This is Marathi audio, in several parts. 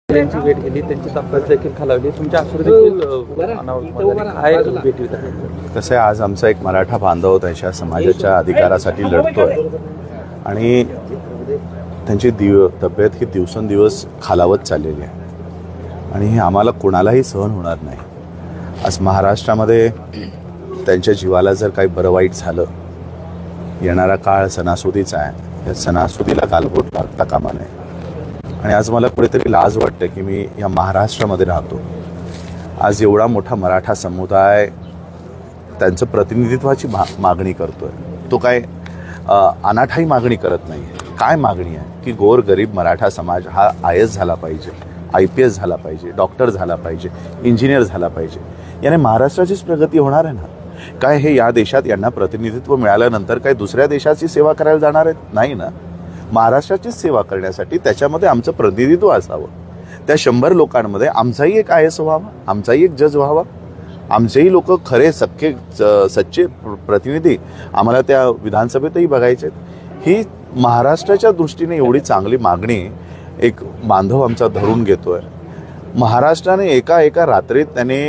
त्यांची भेट घेतली, त्यांची तब्येत देखील खालावली. तुमच्या आसुर देखील काय भेट होत? कसं आहे, आज आमचा एक मराठा बांधव त्याच्या समाजाच्या अधिकारासाठी लढतोय आणि त्यांची तब्येत ही दिवसेंदिवस खालावत चाललेली आहे आणि हे आम्हाला कोणालाही सहन होणार नाही. आज महाराष्ट्रामध्ये त्यांच्या जीवाला जर काही बरं वाईट झालं, येणारा काळ सणासुदीचा आहे. या सणासुदीला गालबोट लागता कामा नये आणि आज मला कुठेतरी लाज वाटते की मी या महाराष्ट्रामध्ये राहतो. आज एवढा मोठा मराठा समुदाय त्यांचं प्रतिनिधित्वाची मागणी करतोय. तो काय अनाठाई मागणी करत नाही. काय मागणी आहे की गोरगरीब मराठा समाज हा IAS झाला पाहिजे, IPS झाला पाहिजे, डॉक्टर झाला पाहिजे, इंजिनियर झाला पाहिजे. याने महाराष्ट्राचीच प्रगती होणार आहे ना. काय हे या देशात यांना प्रतिनिधित्व मिळाल्यानंतर काय दुसऱ्या देशाची सेवा करायला जाणार आहेत? नाही ना. महाराष्ट्राचीच सेवा करण्यासाठी त्याच्यामध्ये आमचं प्रतिनिधित्व असावं. त्या 100 लोकांमध्ये आमचाही एक IAS व्हावा, आमचाही एक जज व्हावा, आमचेही लोक खरे सख्खे सच्चे प्रतिनिधी आम्हाला त्या विधानसभेतही बघायचे. ही महाराष्ट्राच्या दृष्टीने एवढी चांगली मागणी एक बांधव आमचा धरून घेतोय. महाराष्ट्राने एका रात्रीत त्याने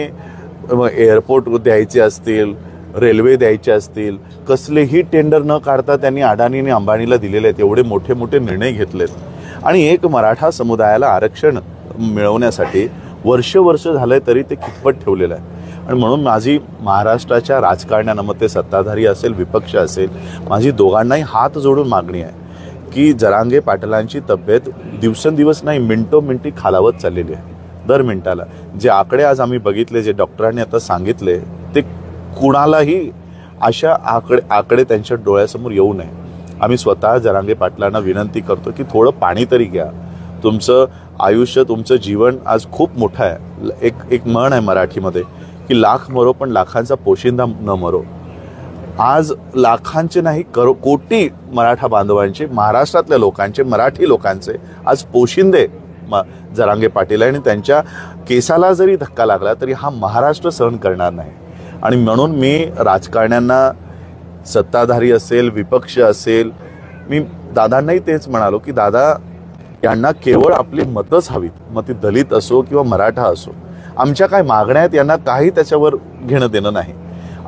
एअरपोर्ट द्यायचे असतील, रेल्वे द्यायचे असतील, कसलेही टेंडर न काढता त्यांनी अडाणी आणि अंबानीला दिलेले आहेत. एवढे मोठे मोठे निर्णय घेतलेत आणि एक मराठा समुदायाला आरक्षण मिळवण्यासाठी वर्ष झालंय तरी ते कितपत ठेवलेलं आहे. आणि म्हणून माझी महाराष्ट्राच्या राजकारण्यांना, मग ते सत्ताधारी असेल विपक्ष असेल, माझी दोघांनाही हात जोडून मागणी आहे की जरांगे पाटलांची तब्येत दिवसेंदिवस नाही मिनिटोमिनिटी खालावत चाललेली आहे. दर मिनिटाला जे आकडे आज आम्ही बघितले, जे डॉक्टरांनी आता सांगितले, ते कुणालाही अशा आकडे त्यांच्या डोळ्यासमोर येऊ नये. आम्ही स्वतः जरांगे पाटलांना विनंती करतो की थोडं पाणी तरी घ्या. तुमचं आयुष्य, तुमचं जीवन आज खूप मोठं आहे. एक म्हण आहे मराठीमध्ये की लाख मरो पण लाखांचा पोशिंदा न मरो. आज लाखांचे नाही कोटी मराठा बांधवांचे, महाराष्ट्रातल्या लोकांचे, मराठी लोकांचे आज पोशिंदे जरांगे पाटील आहे आणि त्यांच्या केसाला जरी धक्का लागला तरी हा महाराष्ट्र सहन करणार नाही. आणि म्हणून मी राजकारण्यांना, सत्ताधारी असेल विपक्ष असेल, मी दादांनाही तेच म्हणालो की दादा, यांना केवळ आपली मतच हवीत. मग ती दलित असो किंवा मराठा असो, आमच्या काय मागण्या आहेत यांना काही त्याच्यावर घेणं देणं नाही.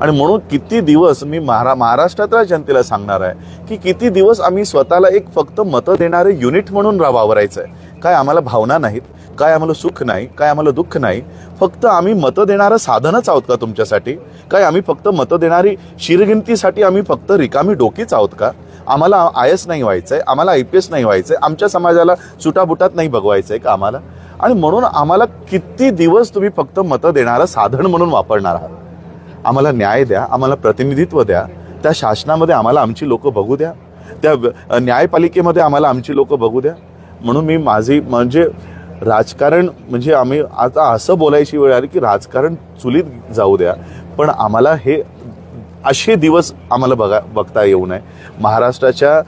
आणि म्हणून किती दिवस मी महाराष्ट्रातल्या जनतेला सांगणार आहे की किती दिवस आम्ही स्वतःला एक फक्त मतं देणारे युनिट म्हणून वावरायचं आहे. काय आम्हाला भावना नाहीत, काय आम्हाला सुख नाही, काय आम्हाला दुःख नाही. फक्त आम्ही मतं देणारं साधनच आहोत का तुमच्यासाठी? काय आम्ही फक्त मतं देणारी शिरगिनतीसाठी आम्ही फक्त रिकामी डोकीच आहोत का? आम्हाला IAS नाही व्हायचंय, आम्हाला IPS नाही व्हायचंय, आमच्या समाजाला सुटाबुटात नाही बघवायचंय का आम्हाला? आणि म्हणून आम्हाला किती दिवस तुम्ही फक्त मतं देणारं साधन म्हणून वापरणार आहात? आम्हाला न्याय द्या, आम्हाला प्रतिनिधित्व द्या. त्या शासनामध्ये आम्हाला आमची लोक बघू द्या, त्या न्यायपालिकेमध्ये आम्हाला आमची लोक बघू द्या. म्हणून मी माझी राजकारण आम्ही आता असं बोलायची वेळ आली की राजकारण चुलीत जाऊ द्या, पण आम्हाला हे असे दिवस आम्हाला बघता येऊ नये. महाराष्ट्राच्या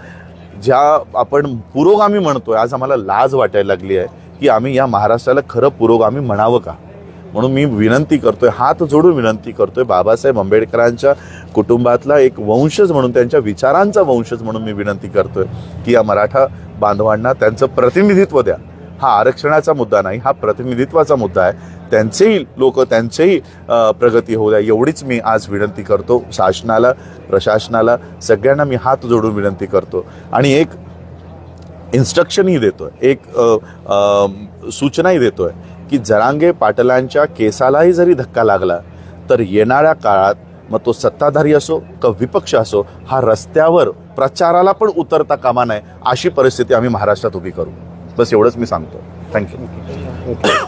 ज्या आपण पुरोगामी म्हणतोय, आज आम्हाला लाज वाटायला लागली आहे की आम्ही या महाराष्ट्राला खरं पुरोगामी म्हणावं का? म्हणून मी विनंती करतोय, हात जोडून विनंती करतोय, बाबासाहेब आंबेडकरांच्या कुटुंबातला एक वंशज म्हणून, त्यांच्या विचारांचा वंशज म्हणून मी विनंती करतोय की या मराठा बांधवांना त्यांचं प्रतिनिधित्व द्या. हा आरक्षणाचा मुद्दा नाही, हा प्रतिनिधित्वाचा मुद्दा आहे. त्यांचेही लोक, त्यांचेही प्रगती होऊ द्या, एवढीच मी आज विनंती करतो. शासनाला, प्रशासनाला, सगळ्यांना मी हात जोडून विनंती करतो आणि एक इन्स्ट्रक्शनही देतोय, एक सूचनाही देतोय की जरांगे पाटलांच्या केसालाही जरी धक्का लागला तर येणाऱ्या काळात, मग तो सत्ताधारी असो का विपक्ष असो, हा रस्त्यावर प्रचाराला पण उतरता कामा नये अशी परिस्थिती आम्ही महाराष्ट्रात उभी करू. बस एवढंच मी सांगतो. थँक्यू.